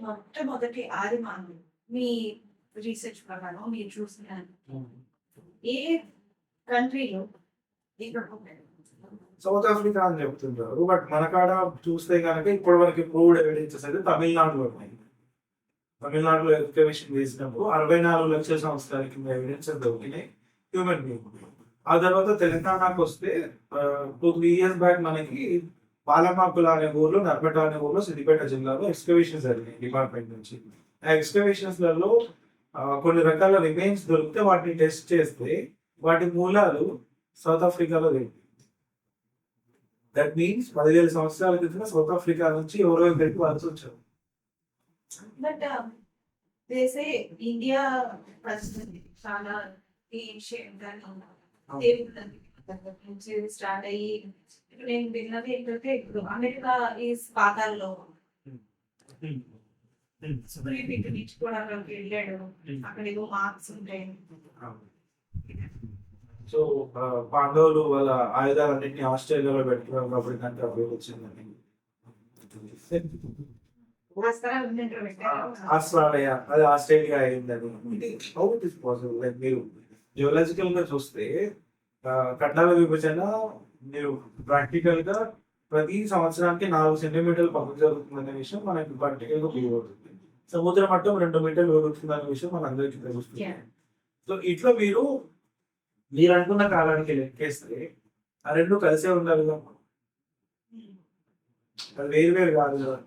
మొట్టమొదటి ఆదిమానవుడు మీ రీసెర్చ్ ప్రకారం మీరు చూసిన ఏ కంట్రీలో ఇక్కడ పుట్టాడు? సౌత్ ఆఫ్రికా అని చెప్తుంటారు. బట్ మన కాడ చూస్తే కనుక ఇప్పటి వరకు ప్రూవ్డ్ ఎవిడెన్సెస్ అయితే తమిళనాడులో ఉన్నాయి. తమిళనాడులో ఎక్స్కవేషన్ చేసినప్పుడు 64 లక్షల సంవత్సరాల కింద ఎవిడెన్సెస్ దొరికినాయి హ్యూమన్ బీయింగ్. ఆ తర్వాత తెలంగాణకు వస్తే 2-3 ఇయర్స్ బ్యాక్ మనకి పాలమాకుల అనే ఊర్లో, నర్మట అనే ఊర్లో, సిద్దిపేట జిల్లాలో ఎక్స్కవేషన్స్ జరిగినాయి డిపార్ట్మెంట్ నుంచి. ఆ ఎక్స్కవేషన్స్లలో కొన్ని రకాల రిమైన్స్ దొరికితే వాటిని టెస్ట్ చేస్తే వాటి మూలాలు సౌత్ ఆఫ్రికాలో దొరికింది. దట్ మీన్స్ 10,000 సంవత్సరాల క్రితం సౌత్ ఆఫ్రికా నుంచి ఎవరో ఇక్కడికి వలస వచ్చారు. బట్ దేశే ఇండియా పరిస్థితి చాలా నుంచి స్టార్ట్ అయ్యి నేను విన్నది ఏంటంటే ఇప్పుడు అమెరికా ఈ పాతాల్లో నేర్చుకోవడానికి వెళ్ళాడు. అక్కడ ఏదో మార్క్స్ ఉంటాయి. సో పాండవులు వాళ్ళ ఆయుధాలన్నింటినీ ఆస్ట్రేలియాలో పెట్టుకున్నారు కాబట్టి దానికి అభివృద్ధి వచ్చిందని. ఆస్ట్రేలియా అది ఆస్ట్రేలియా అయిందని. How it is possible? Like మీరు జియోలాజికల్ గా చూస్తే ఖండాల విభజన మీరు ప్రాక్టికల్ గా ప్రతి సంవత్సరానికి 4 సెంటీమీటర్లు పక్కకు జరుగుతుందనే విషయం మనకి ప్రాక్టికల్ గా ప్రూవ్ అవుతుంది. సముద్ర మట్టం 2 మీటర్లు పెరుగుతుందనే విషయం మన అందరికీ తెలుస్తుంది. సో ఇట్లా మీరు అనుకున్న కాలానికి లెక్కేస్తే ఆ రెండు కలిసే ఉండాలి కదా, అది వేరు వేరు కాదు కదా.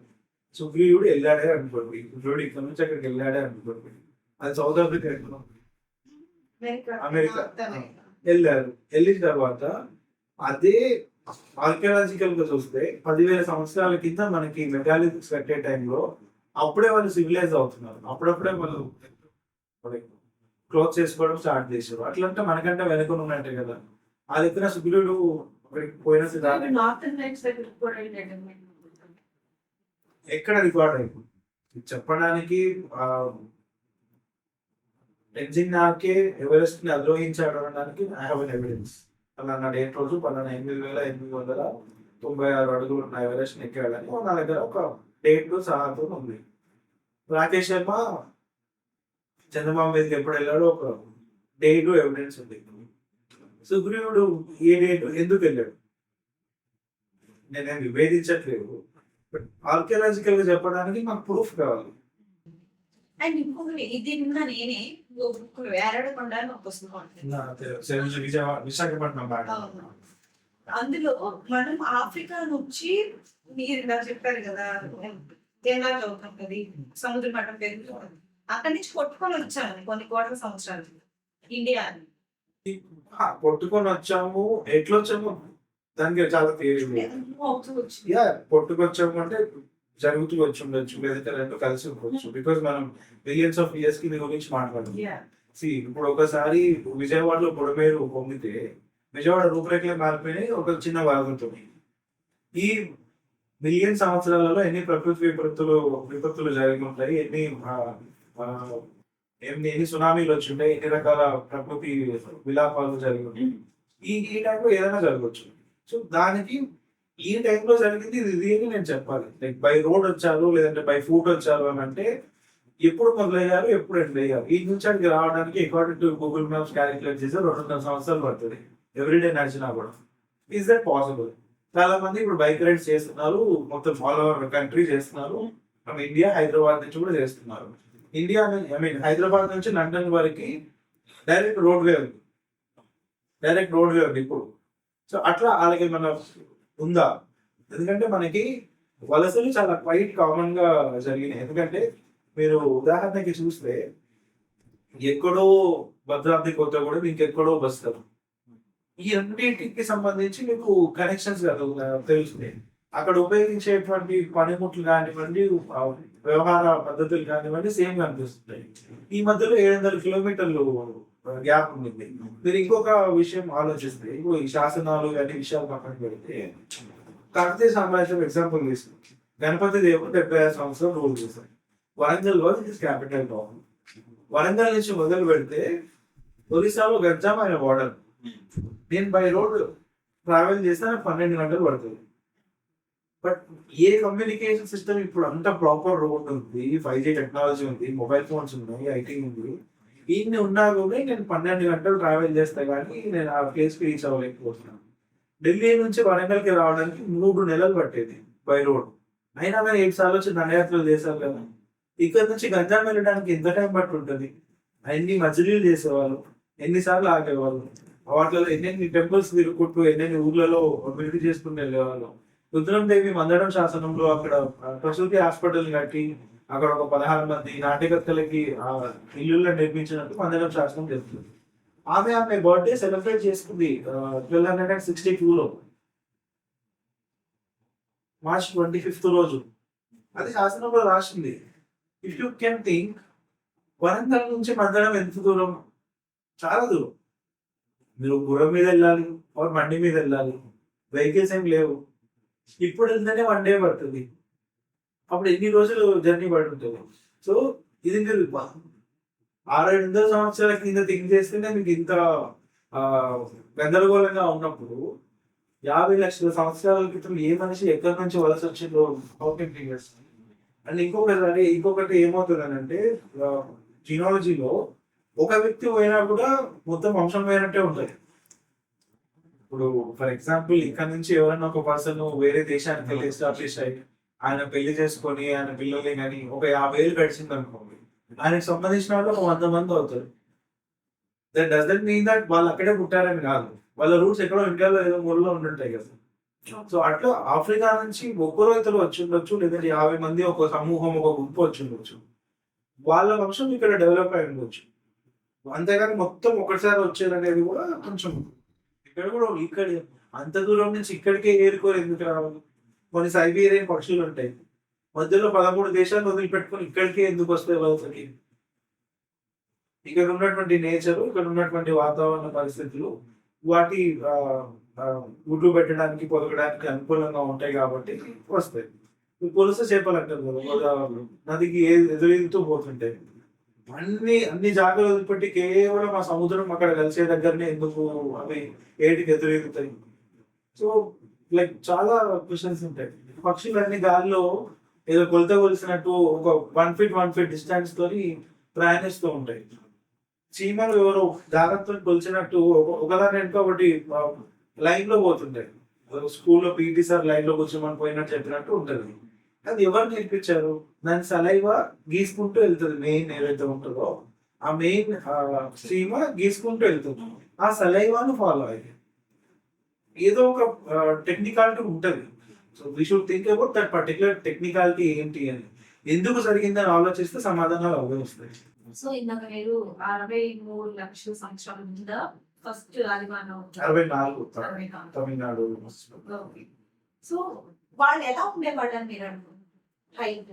సుగ్రీవుడు వెళ్ళాడే అనుకోండి, సుగ్రీవుడు ఇక్కడ నుంచి అక్కడికి వెళ్ళాడే అనుకోండి, అది సౌత్ ఆఫ్రికా అమెరికా వెళ్ళారు. వెళ్ళిన తర్వాత అదే ఆర్కియాలజికల్ గా చూస్తే 10,000 సంవత్సరాల కింద మనకి మెగాలిథిక్స్ కట్టే టైంలో అప్పుడే వాళ్ళు సివిలైజ్ అవుతున్నారు. అప్పుడప్పుడే వాళ్ళు క్లోత్ చేసుకోవడం స్టార్ట్ చేశారు. అట్లంటే మనకంటే వెనుకొని ఉన్నట్టే కదా. ఆ దగ్గర సుగ్రీవుడు పోయిన ఎక్కడ రికార్డ్ అయిపోయింది చెప్పడానికి. టెన్జింగ్ నార్గే ఎవరెస్ట్ ని అధిరోహించాడు అనడానికి ఐ హావ్ ఎన్ ఎవిడెన్స్. పలానా డేట్ రోజు పలానా 8,896 అడుగులు ఉన్న ఎవరెస్ట్ ని ఎక్కాడని నా దగ్గర ఒక డేట్ సహాతో ఉంది. రాకేష్ శర్మ చంద్రబాబు మీదకి ఎప్పుడు వెళ్ళాడో ఒక డేట్ ఎవిడెన్స్ ఉంది. సుగ్రీవుడు ఏ డేట్ ఎందుకు వెళ్ళాడు నేనేం విభేదించట్లేదు, బట్ ఆర్కియాలజికల్ గా చెప్పడానికి మాకు ప్రూఫ్ కావాలి. అండ్ ఇంకొకటి ఇది నేనే వేరాడకుండా ఒక పుస్తకం విశాఖపట్నం అందులో మనం ఆఫ్రికా నుంచి మీరు ఇలా చెప్పారు కదా తేడా అవుతుంది, సముద్ర మట్టం పెరుగుతుంది, అక్కడి నుంచి కొట్టుకొని వచ్చాము కొన్ని కోట్ల సంవత్సరాలు ఇండియా. కొట్టుకొని వచ్చాము, ఎట్లా వచ్చాము దానికి చాలా థియరీ. కొట్టుకొచ్చాము అంటే జరుగుతూ వచ్చి ఉండొచ్చు, లేదంటే రెండు కలిసి ఉండొచ్చు. బికాస్ మనం మిలియన్స్ ఆఫ్ ఇయర్స్ కి దీని గురించి మాట్లాడతాం. ఇప్పుడు ఒకసారి విజయవాడలో బుడమేరు పొంగితే విజయవాడ రూపురేఖలే మారిపోయినాయి ఒక చిన్న భాగంతో. ఈ మిలియన్ సంవత్సరాలలో ఎన్ని ప్రకృతి విపత్తులు జరిగి ఉంటాయి, ఎన్ని సునామీలు వచ్చి ఉంటాయి, ఎన్ని రకాల ప్రకృతి విలాపాలు జరిగి ఉంటాయి. ఈ టైంలో ఏదైనా జరగవచ్చు. సో దానికి ఈ టైంలో జరిగింది ఇది అని నేను చెప్పాలి. లైక్ బై రోడ్ వచ్చారు లేదంటే బై ఫుట్ వచ్చారు అని అంటే ఎప్పుడు మొదలయ్యారు, ఎప్పుడు ఎండ్ అయ్యారు. ఈ నుంచి అక్కడికి రావడానికి according to Google maps calculate చేస్తే 2.5 సంవత్సరాలు పడుతుంది ఎవ్రీడే నడిచినా కూడా. Is that possible? చాలా మంది ఇప్పుడు బైక్ రైడ్స్ చేస్తున్నారు, మొత్తం ఆల్ ఓవర్ కంట్రీ చేస్తున్నారు. ఫ్రమ్ ఇండియా హైదరాబాద్ నుంచి కూడా చేస్తున్నారు. ఇండియా హైదరాబాద్ నుంచి లండన్ వరకు డైరెక్ట్ రోడ్ వే ఉంది ఇప్పుడు. సో అట్లా అలాగే మన ఉందా? ఎందుకంటే మనకి వలసలు చాలా క్వైట్ కామన్ గా జరిగినాయి. ఎందుకంటే మీరు ఉదాహరణకి చూస్తే ఎక్కడో భద్రాద్రి కొత్తగూడెం ఇంకెక్కడో బస్తారు, ఈ రెండింటికి సంబంధించి మీకు కనెక్షన్స్ తెలుస్తాయి. అక్కడ ఉపయోగించేటువంటి పనిముట్లు కానివ్వండి, వ్యవహార పద్ధతులు కానివ్వండి సేమ్ కనిపిస్తున్నాయి. ఈ మధ్యలో 700 కిలోమీటర్లు గ్యాప్ ఉంది. మీరు ఇంకొక విషయం ఆలోచిస్తే ఇప్పుడు ఈ శాసనాలు అనే విషయాలు పక్కన పెడితే కాకతీయ సామ్రాజ్యం ఎగ్జాంపుల్ తీసుకుంటే గణపతి దేవుడు 75 సంవత్సరాలు రూల్ చేశారు. Warangal was it is capital town. Warangal నుంచి మొదలు పెడితే ఒరిస్సాలో గంజాం అనే బోర్డర్. నేను బై రోడ్ ట్రావెల్ చేస్తే 12 గంటలు పడుతుంది. బట్ ఏ కమ్యూనికేషన్ సిస్టమ్ ఇప్పుడు అంత ప్రాపర్ రోడ్ ఉంది, 5G టెక్నాలజీ ఉంది, మొబైల్ ఫోన్స్ ఉన్నాయి, ఐటీ ఉంది. ఇన్ని ఉన్నా కూడా నేను 12 గంటలు ట్రావెల్ చేస్తే కానీ నేను ఆ ప్లేస్కి రీచ్ అవ్వలేకపోతున్నాను. ఢిల్లీ నుంచి వరంగల్కి రావడానికి 3 నెలలు పట్టేది బై రోడ్. అయినా కానీ 7 సార్లు వచ్చి దండయాత్రలు చేశారు కదా. ఇక్కడ నుంచి గంజాం వెళ్ళడానికి ఎంత టైం పట్టి ఉంటుంది? ఎన్ని మజిలీలు చేసేవాళ్ళు, ఎన్నిసార్లు ఆగేవాళ్ళు, వాటిలో ఎన్నెన్ని టెంపుల్స్ తిరుగుకుంటూ ఎన్నెన్ని ఊర్లలో విడిది చేసుకుంటూ వెళ్ళేవాళ్ళు. రుద్రందేవి మందడం శాసనంలో అక్కడ ప్రసూతి హాస్పిటల్ కట్టి అక్కడ ఒక 16 మంది నాట్యకర్తలకి ఇల్లుల్లో నిర్మించినట్టు మందడం శాసనం చెప్తుంది. ఆమె బర్త్డే సెలబ్రేట్ చేసుకుంది 1262లో మార్చ్ 25th రోజు. అది శాసనంలో రాసింది. If you can think, Warangal నుంచి మందడం ఎంత దూరం? చాలా దూరం. మీరు గుర్రం మీద వెళ్ళాలి, బండి మీద వెళ్ళాలి, వెహికల్స్ ఏం లేవు. ఇప్పుడు వెళ్తేనే 1 డే పడుతుంది. అప్పుడు ఎన్ని రోజులు జర్నీ పడుతుంది? సో ఇది మీరు 600 సంవత్సరాల కింద థింక్ చేస్తేనే మీకు ఇంత గందరగోళంగా ఉన్నప్పుడు 50 లక్షల సంవత్సరాల క్రితం ఏ మనిషి ఎక్కడి నుంచి వలస వచ్చిందో థింక్ చేస్తుంది. అండ్ ఇంకొకటి ఏమవుతుంది అంటే జీనాలజీలో ఒక వ్యక్తి పోయినా కూడా మొత్తం వంశం పోయినట్టే ఉంటుంది. ఇప్పుడు ఫర్ ఎగ్జాంపుల్ ఇక్కడ నుంచి ఎవరైనా ఒక పర్సన్ వేరే దేశానికి వెళ్ళి ఎస్టాబ్లిష్ అయ్యి ఆయన పెళ్లి చేసుకొని ఆయన పిల్లల్ని కానీ ఒక 50 ఏళ్ళు గడిచింది అనుకోండి, ఆయనకు సంబంధించిన వాళ్ళు ఒక 100 మంది అవుతారు. దట్ డజంట్ మీన్ దట్ వాళ్ళు అక్కడే పుట్టారని కాదు, వాళ్ళ రూట్స్ ఎక్కడో ఇండియాలో ఏదో మూలలో ఉండుంటాయి కదా. సో అట్లా ఆఫ్రికా నుంచి ఒక్కరు ఇతరులు వచ్చి ఉండొచ్చు, లేదంటే 50 మంది ఒక సమూహం ఒక గుంపు వచ్చి ఉండొచ్చు. వాళ్ళ వంశం ఇక్కడ డెవలప్ అయి ఉండొచ్చు. అంతేగాని మొత్తం ఒకటిసారి వచ్చేదనేది కూడా కొంచెం ఇక్కడ అంత దూరం నుంచి ఇక్కడికే ఏరుకోరు ఎందుకు రావాలి? కొన్ని సైబీరియన్ పక్షులు ఉంటాయి, మధ్యలో 13 దేశాలు వదిలిపెట్టుకొని ఇక్కడికే ఎందుకు వస్తాయి వాళ్ళకి? ఇక్కడ ఉన్నటువంటి నేచర్, ఇక్కడ ఉన్నటువంటి వాతావరణ పరిస్థితులు వాటి గుడ్లు పెట్టడానికి పొదగడానికి అనుకూలంగా ఉంటాయి కాబట్టి వస్తాయి. పులస చేపలు అంటారు కదా గోదావరిలో, నదికి ఎదురెదుతూ పోతుంటాయి. అన్ని జాగ్రత్తలు వదిలిపెట్టి కేవలం ఆ సముద్రం అక్కడ కలిసే దగ్గరనే ఎందుకు అవి ఏటికి ఎదురెగుతాయి? సో లైక్ చాలా క్వశ్చన్స్ ఉంటాయి. పక్షులన్నీ గాల్లో ఏదో కొలత కొలిసినట్టు ఒక 1 feet డిస్టెన్స్ తోని ప్రయాణిస్తూ ఉంటాయి. చీమలు ఎవరో జాగ్రత్తలు కొలిచినట్టు ఒకదాని వెనుక ఒకటి లైన్ లో పోతుంటాయి. స్కూల్లో పీటీ సార్ లైన్ లో కూర్చోమని పోయినట్టు చెప్పినట్టు ఉంటుంది. అది ఎవరు నేర్పించారు? దాని సలైవా గీసుకుంటూ వెళ్తుంది. మెయిన్ ఏదైతే ఉంటుందో ఆ మెయిన్ చీమ గీసుకుంటూ వెళ్తుంది. ఆ సలైవాను ఫాలో అయ్యి ఏదో ఒక టెక్నికాలిటీ ఉంటుంది. So we should think about that particular technicality ఏంటి అని. ఎందుకు జరిగిందని ఆలోచిస్తే సమాధానాలు అవే వస్తాయి. సో ఇందాక మీరు 63 లక్షల సంవత్సరాల ముందు ఫస్ట్ ఆదిమానవ 64 తమిళనాడు. సో వాళ్ళు ఎలా ఉండేవాళ్ళని మీరు హైట్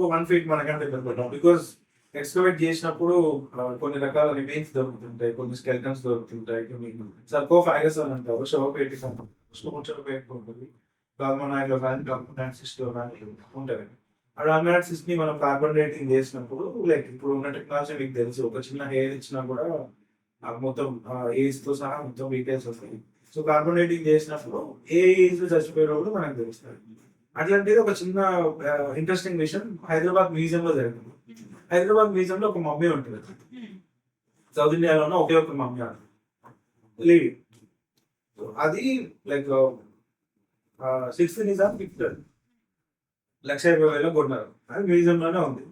1 feet మనకంటే పెద్దపడ్డాం. బికాస్ ఎక్స్కవేట్ చేసినప్పుడు కొన్ని రకాల రిమైన్స్ దొరుకుతుంటాయి, కొన్ని స్కెల్టన్స్ దొరుకుతుంటాయి, కొన్ని సర్కోఫాగస్ అని అంటారు, శవపేటి ఉంటుంది. కార్బోనాయిడ్లో కానీ కార్బోనాయిడ్సిస్లో కానీ ఉంటుంది. ఆ డామినాయిడ్సిస్ ని మనం కార్బన్ డేటింగ్ చేసినప్పుడు లైక్ ఇప్పుడు ఉన్న టెక్నాలజీ మీకు తెలుసు, ఒక చిన్న హెయిర్ ఇచ్చినా కూడా మొత్తం ఏజ్ తో సహా మొత్తం డీటెయిల్స్ వస్తాయి. సో కార్బన్ డేటింగ్ చేసినప్పుడు ఏ ఏజ్ లో చచ్చిపోయారో కూడా మనకు తెలుస్తుంది. అట్లాంటిది ఒక చిన్న ఇంట్రెస్టింగ్ విషయం హైదరాబాద్ మ్యూజియం లో జరిగింది. హైదరాబాద్ మ్యూజియం లో ఒక మమ్మీ ఉంటుంది. సౌత్ ఇండియాలోనే ఒకే ఒక మమ్మీ లేడీ. అది లైక్ 6th నిజాం గిఫ్ట్ 1,50,000 కొన్నారు. అది మ్యూజియం లోనే ఉంది.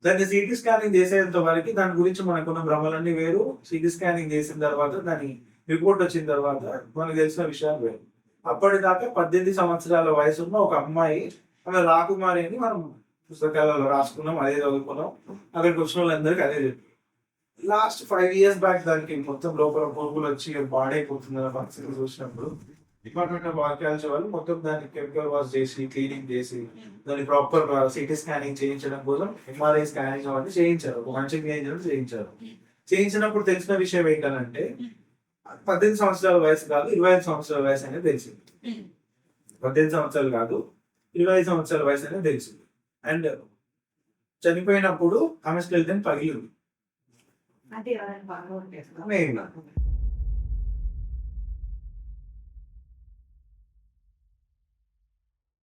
దాన్ని సిటీ స్కానింగ్ చేసేంత వరకు దాని గురించి మనకున్న భ్రమలన్నీ వేరు. సిటీ స్కానింగ్ చేసిన తర్వాత దాని రిపోర్ట్ వచ్చిన తర్వాత మనకు తెలిసిన విషయాలు వేరు. అప్పటిదాకా 18 సంవత్సరాల వయసున్న ఒక అమ్మాయి, ఆమె రాకుమారి అని మనం పుస్తకాలలో రాసుకున్నాం, అదే చదువుకున్నాం. అక్కడికి వచ్చిన వాళ్ళందరికీ అదే చెప్పి లాస్ట్ 5 years బ్యాక్ దానికి మొత్తం లోపల పురుగులు వచ్చి పాడైపోతుందన్న పరిస్థితి చూసినప్పుడు డిపార్ట్మెంట్ ఆఫ్ ఆర్కియాలజీ వాళ్ళు మొత్తం దాన్ని కెమికల్ వాష్ చేసి క్లీనింగ్ చేసి దాన్ని ప్రాపర్ సిటీ స్కానింగ్ చేయించడం కోసం ఎంఆర్ఐ స్కానింగ్ అవన్నీ చేయించారు. ఒక మంచి చేయించారు. చేయించినప్పుడు తెలిసిన విషయం ఏంటంటే 18 సంవత్సరాల వయసు కాదు 25 సంవత్సరాల వయసు అనేది తెలిసింది. 18 సంవత్సరాలు కాదు 25 సంవత్సరాల వయసు అనేది తెలిసింది. అండ్ చనిపోయినప్పుడు ఆమె స్కెల్టన్ పగిలింది.